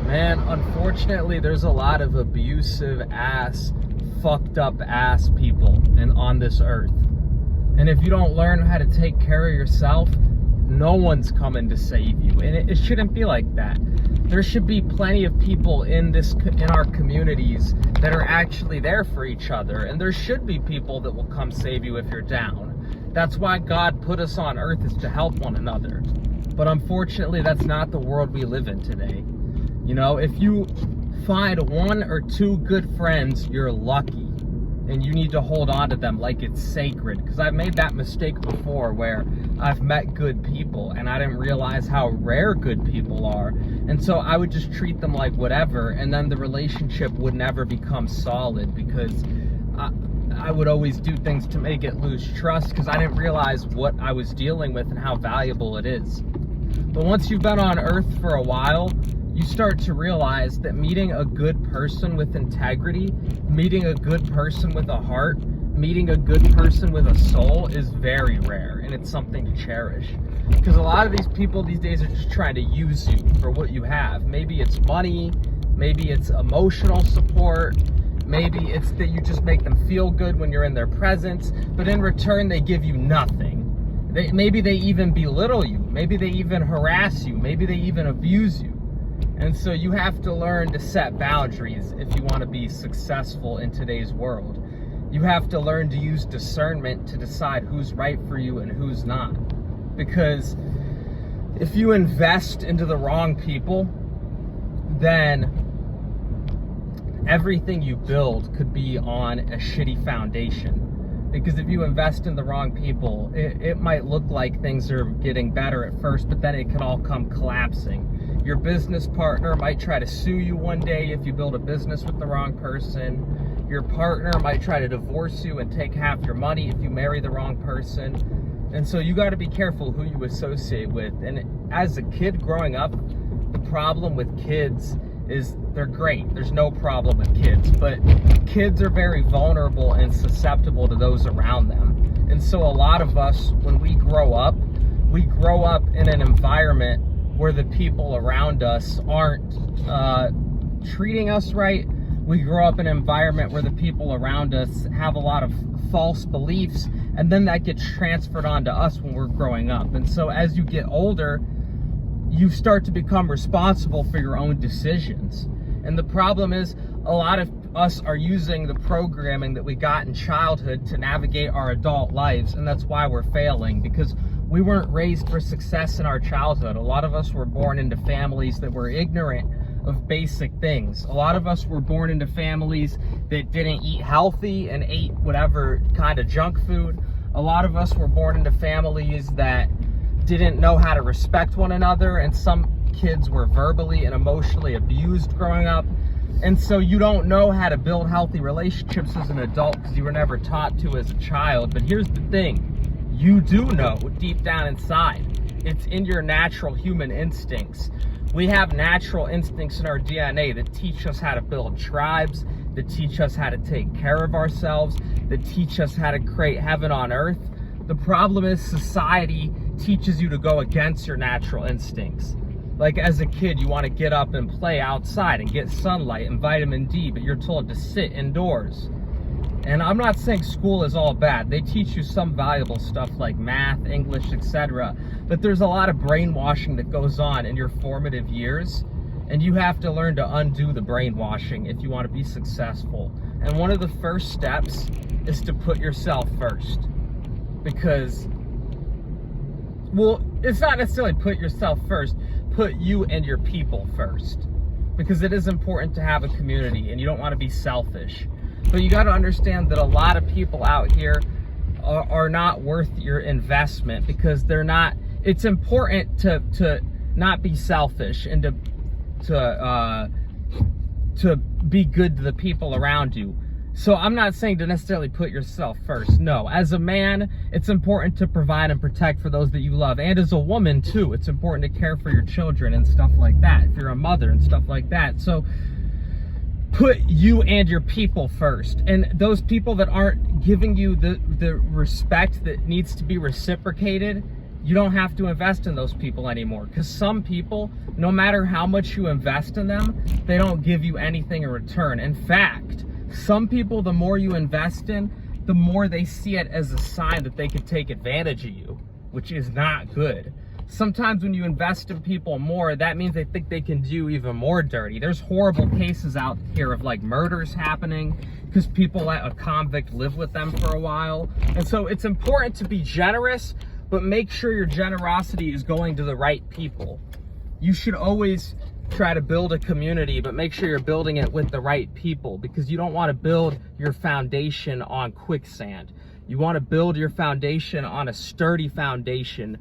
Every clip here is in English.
Man, unfortunately, there's a lot of abusive ass, fucked up ass people on this earth. And if you don't learn how to take care of yourself, no one's coming to save you. And it shouldn't be like that. There should be plenty of people in our communities that are actually there for each other. And there should be people that will come save you if you're down. That's why God put us on earth, is to help one another. But unfortunately, that's not the world we live in today. You know, if you find one or two good friends, you're lucky. And you need to hold on to them like it's sacred. Because I've made that mistake before where I've met good people and I didn't realize how rare good people are. And so I would just treat them like whatever, and then the relationship would never become solid because I would always do things to make it lose trust because I didn't realize what I was dealing with and how valuable it is. But once you've been on earth for a while, you start to realize that meeting a good person with integrity, meeting a good person with a heart, meeting a good person with a soul is very rare, and it's something to cherish. Because a lot of these people these days are just trying to use you for what you have. Maybe it's money, maybe it's emotional support, maybe it's that you just make them feel good when you're in their presence, but in return they give you nothing. Maybe they even belittle you, maybe they even harass you, maybe they even abuse you. And so you have to learn to set boundaries if you want to be successful in today's world. You have to learn to use discernment to decide who's right for you and who's not. Because if you invest into the wrong people, then everything you build could be on a shitty foundation. Because if you invest in the wrong people, it might look like things are getting better at first, but then it can all come collapsing. Your business partner might try to sue you one day if you build a business with the wrong person. Your partner might try to divorce you and take half your money if you marry the wrong person. And so you got to be careful who you associate with. And as a kid growing up, the problem with kids is they're great. There's no problem with kids. But kids are very vulnerable and susceptible to those around them. And so a lot of us, when we grow up in an environment where the people around us aren't treating us right. We grow up in an environment where the people around us have a lot of false beliefs, and then that gets transferred onto us when we're growing up. And so as you get older, you start to become responsible for your own decisions. And the problem is, a lot of us are using the programming that we got in childhood to navigate our adult lives, and that's why we're failing, because we weren't raised for success in our childhood. A lot of us were born into families that were ignorant of basic things. A lot of us were born into families that didn't eat healthy and ate whatever kind of junk food. A lot of us were born into families that didn't know how to respect one another, and some kids were verbally and emotionally abused growing up. And so you don't know how to build healthy relationships as an adult because you were never taught to as a child. But here's the thing. You do know deep down inside. It's in your natural human instincts. We have natural instincts in our DNA that teach us how to build tribes, that teach us how to take care of ourselves, that teach us how to create heaven on earth. The problem is society teaches you to go against your natural instincts. Like as a kid, you want to get up and play outside and get sunlight and vitamin D, but you're told to sit indoors. And I'm not saying school is all bad. They teach you some valuable stuff like math, English, etc. But there's a lot of brainwashing that goes on in your formative years. And you have to learn to undo the brainwashing if you want to be successful. And one of the first steps is to put yourself first. Because, well, it's not necessarily put yourself first. Put you and your people first. Because it is important to have a community and you don't want to be selfish. But you got to understand that a lot of people out here are not worth your investment because they're not. It's important to not be selfish and to be good to the people around you. So I'm not saying to necessarily put yourself first. No, as a man, it's important to provide and protect for those that you love. And as a woman too, it's important to care for your children and stuff like that. If you're a mother and stuff like that. So put you and your people first. And those people that aren't giving you the respect that needs to be reciprocated, you don't have to invest in those people anymore. Because some people, no matter how much you invest in them, they don't give you anything in return. In fact, some people, the more you invest in, the more they see it as a sign that they can take advantage of you, which is not good. Sometimes when you invest in people more, that means they think they can do even more dirty. There's horrible cases out here of like murders happening because people let a convict live with them for a while. And so it's important to be generous, but make sure your generosity is going to the right people. You should always try to build a community, but make sure you're building it with the right people, because you don't want to build your foundation on quicksand. You want to build your foundation on a sturdy foundation.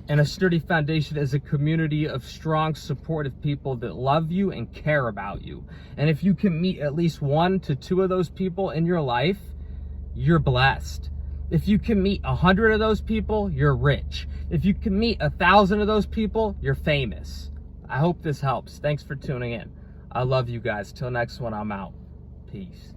And a sturdy foundation is a community of strong, supportive people that love you and care about you. And if you can meet at least 1 to 2 of those people in your life, you're blessed. If you can meet 100 of those people, you're rich. If you can meet 1,000 of those people, you're famous. I hope this helps. Thanks for tuning in. I love you guys. Till next one, I'm out. Peace.